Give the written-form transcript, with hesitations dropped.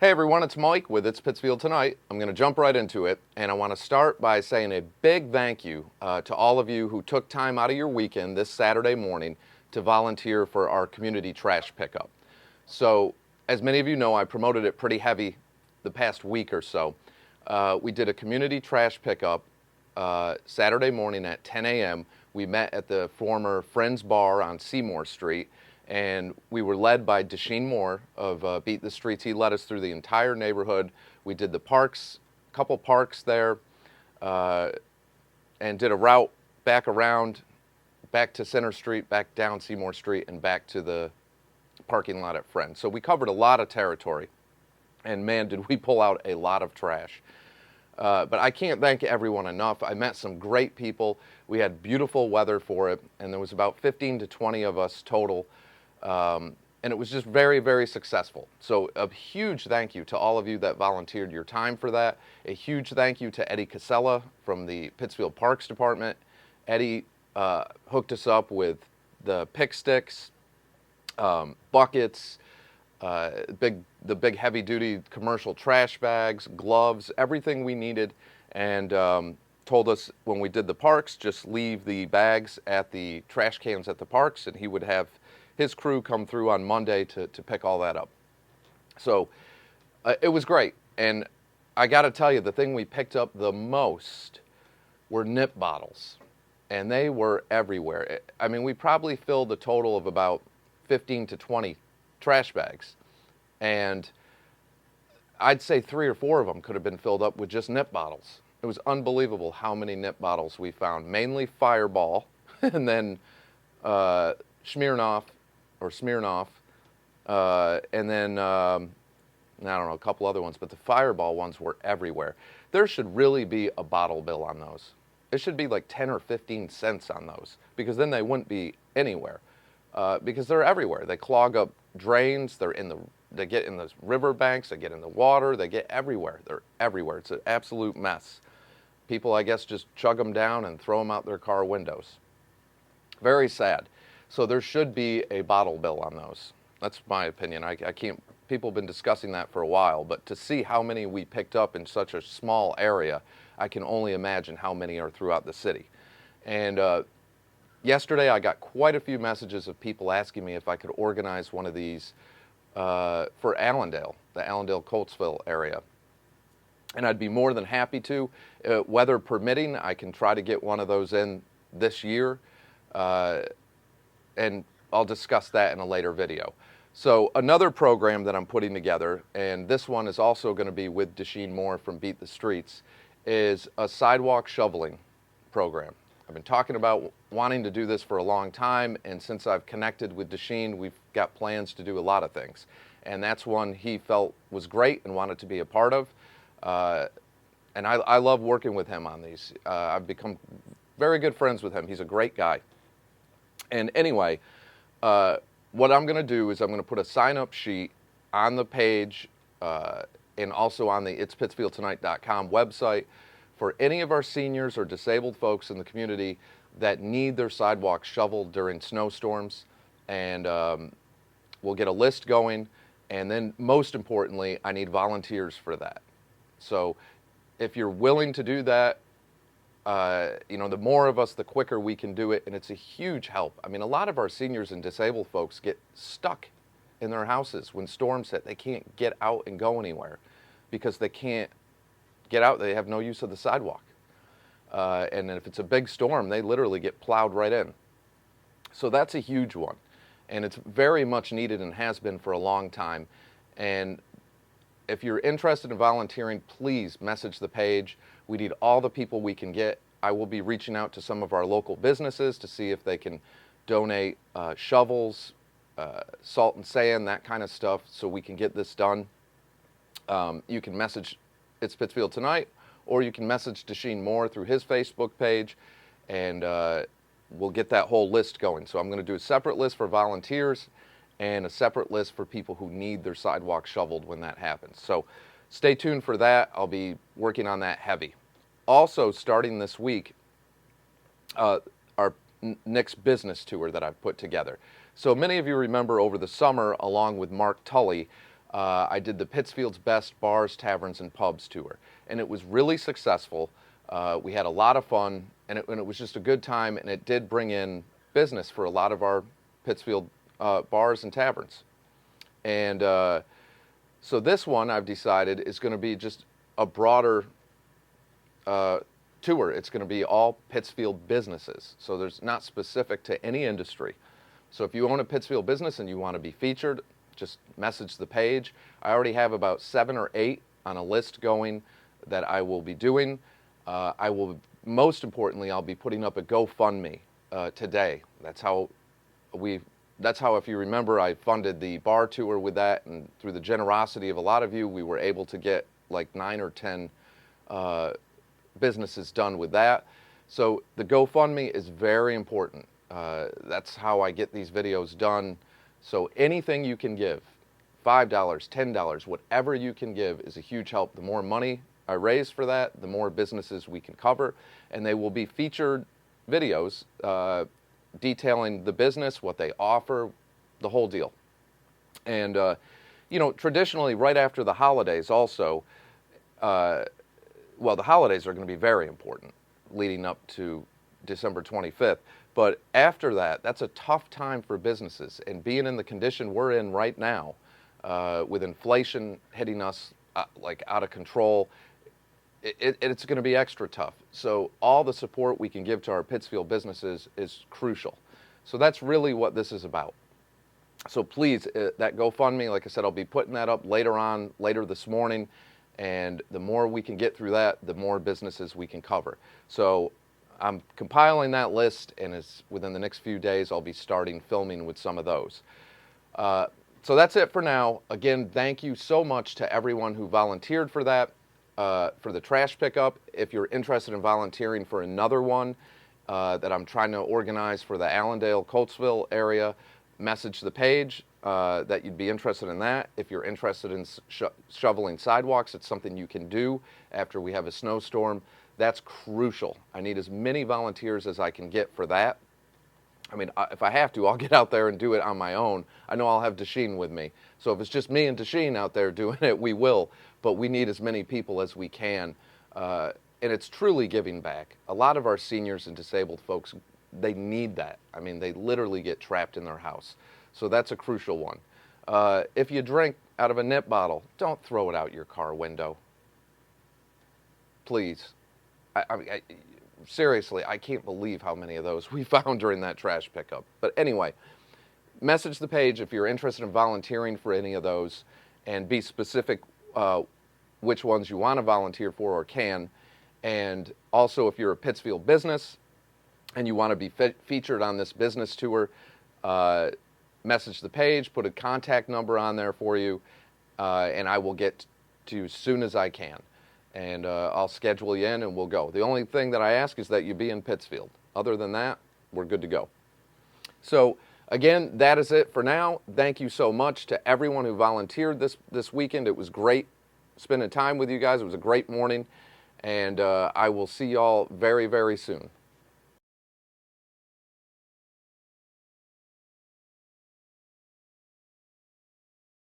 Hey everyone, it's Mike with It's Pittsfield Tonight. I'm going to jump right into it, and I want to start by saying a big thank you to all of you who took time out of your weekend this Saturday morning to volunteer for our community trash pickup. So, as many of you know, I promoted it pretty heavy the past week or so. We did a community trash pickup Saturday morning at 10 a.m. We met at the former Friends Bar on Seymour Street, and we were led by Desheen Moore of Beat the Streets. He led us through the entire neighborhood. We did the parks, a couple parks there, and did a route back around, back to Center Street, back down Seymour Street, and back to the parking lot at Friends. So we covered a lot of territory, and man, did we pull out a lot of trash. But I can't thank everyone enough. I met some great people. We had beautiful weather for it, and there was about 15 to 20 of us total. And it was just very, very successful. So a huge thank you to all of you that volunteered your time for that. A huge thank you to Eddie Casella from the Pittsfield Parks Department. Eddie hooked us up with the pick sticks, buckets, the big heavy-duty commercial trash bags, gloves, everything we needed, and told us when we did the parks, just leave the bags at the trash cans at the parks, and he would have his crew come through on Monday to pick all that up. So it was great. And I got to tell you, the thing we picked up the most were nip bottles. And they were everywhere. I mean, we probably filled a total of about 15 to 20 trash bags. And I'd say 3 or 4 of them could have been filled up with just nip bottles. It was unbelievable how many nip bottles we found. Mainly Fireball, and then Smirnoff, and then, I don't know, a couple other ones, but the Fireball ones were everywhere. There should really be a bottle bill on those. It should be like 10 or 15 cents on those, because then they wouldn't be anywhere, because they're everywhere. They clog up drains, they get in the riverbanks, they get in the water, they get everywhere. They're everywhere. It's an absolute mess. People, I guess, just chug them down and throw them out their car windows. Very sad. So there should be a bottle bill on those. That's my opinion. I can't, people have been discussing that for a while, but to see how many we picked up in such a small area, I can only imagine how many are throughout the city. And yesterday I got quite a few messages of people asking me if I could organize one of these for Allendale, the Allendale-Coltsville area. And I'd be more than happy to. Weather permitting, I can try to get one of those in this year. And I'll discuss that in a later video. So another program that I'm putting together, and this one is also going to be with Desheen Moore from Beat the Streets, is a sidewalk shoveling program. I've been talking about wanting to do this for a long time, and since I've connected with Desheen, we've got plans to do a lot of things. And that's one he felt was great and wanted to be a part of. And I love working with him on these. I've become very good friends with him. He's a great guy. And anyway, what I'm going to do is I'm going to put a sign-up sheet on the page and also on the itspittsfieldtonight.com website for any of our seniors or disabled folks in the community that need their sidewalks shoveled during snowstorms. And we'll get a list going. And then most importantly, I need volunteers for that. So if you're willing to do that, the more of us, the quicker we can do it, and it's a huge help. I mean, a lot of our seniors and disabled folks get stuck in their houses when storms hit. They can't get out and go anywhere because they can't get out. They have no use of the sidewalk. And if it's a big storm, they literally get plowed right in. So that's a huge one, and it's very much needed and has been for a long time. And if you're interested in volunteering, please message the page. We need all the people we can get. I will be reaching out to some of our local businesses to see if they can donate shovels, salt and sand, that kind of stuff, so we can get this done. You can message It's Pittsfield Tonight, or you can message Desheen Moore through his Facebook page, and we'll get that whole list going. So I'm going to do a separate list for volunteers and a separate list for people who need their sidewalk shoveled when that happens. So stay tuned for that. I'll be working on that heavy. Also, starting this week, our next business tour that I've put together. So many of you remember over the summer, along with Mark Tully, I did the Pittsfield's Best Bars, Taverns, and Pubs tour, and it was really successful. We had a lot of fun, and it was just a good time, and it did bring in business for a lot of our Pittsfield bars and taverns. And so this one, I've decided, is going to be just a broader tour. It's going to be all Pittsfield businesses, so there's not specific to any industry. So if you own a Pittsfield business and you want to be featured, just message the page. I already have about 7 or 8 on a list going that I will be doing. Most importantly, I'll be putting up a GoFundMe today. That's how, if you remember, I funded the bar tour with that, and through the generosity of a lot of you, we were able to get like 9 or 10 businesses done with that. So the GoFundMe is very important. That's how I get these videos done. So anything you can give, $5, $10, whatever you can give is a huge help. The more money I raise for that, the more businesses we can cover, and they will be featured videos detailing the business, what they offer, the whole deal. And traditionally, right after the holidays also, the holidays are going to be very important leading up to December 25th. But after that, that's a tough time for businesses. And being in the condition we're in right now, with inflation hitting us like out of control, it's going to be extra tough. So all the support we can give to our Pittsfield businesses is crucial. So that's really what this is about. So please, that GoFundMe, like I said, I'll be putting that up later this morning. And the more we can get through that, the more businesses we can cover. So I'm compiling that list, and within the next few days, I'll be starting filming with some of those. So that's it for now. Again, thank you so much to everyone who volunteered for that, for the trash pickup. If you're interested in volunteering for another one that I'm trying to organize for the Allendale, Coatesville area, message the page that you'd be interested in that. If you're interested in shoveling sidewalks, it's something you can do after we have a snowstorm. That's crucial. I need as many volunteers as I can get for that. I mean, if I have to, I'll get out there and do it on my own. I know I'll have Dasheen with me. So if it's just me and Dasheen out there doing it, we will. But we need as many people as we can. And it's truly giving back. A lot of our seniors and disabled folks, they need that. I mean, they literally get trapped in their house. So that's a crucial one. If you drink out of a nip bottle, don't throw it out your car window. Please. Seriously, I can't believe how many of those we found during that trash pickup. But anyway, message the page if you're interested in volunteering for any of those, and be specific which ones you want to volunteer for or can. And also, if you're a Pittsfield business and you want to be featured on this business tour, message the page, put a contact number on there for you, and I will get to you as soon as I can. And I'll schedule you in and we'll go. The only thing that I ask is that you be in Pittsfield. Other than that, we're good to go. So again, that is it for now. Thank you so much to everyone who volunteered this weekend. It was great spending time with you guys. It was a great morning. And I will see y'all very, very soon.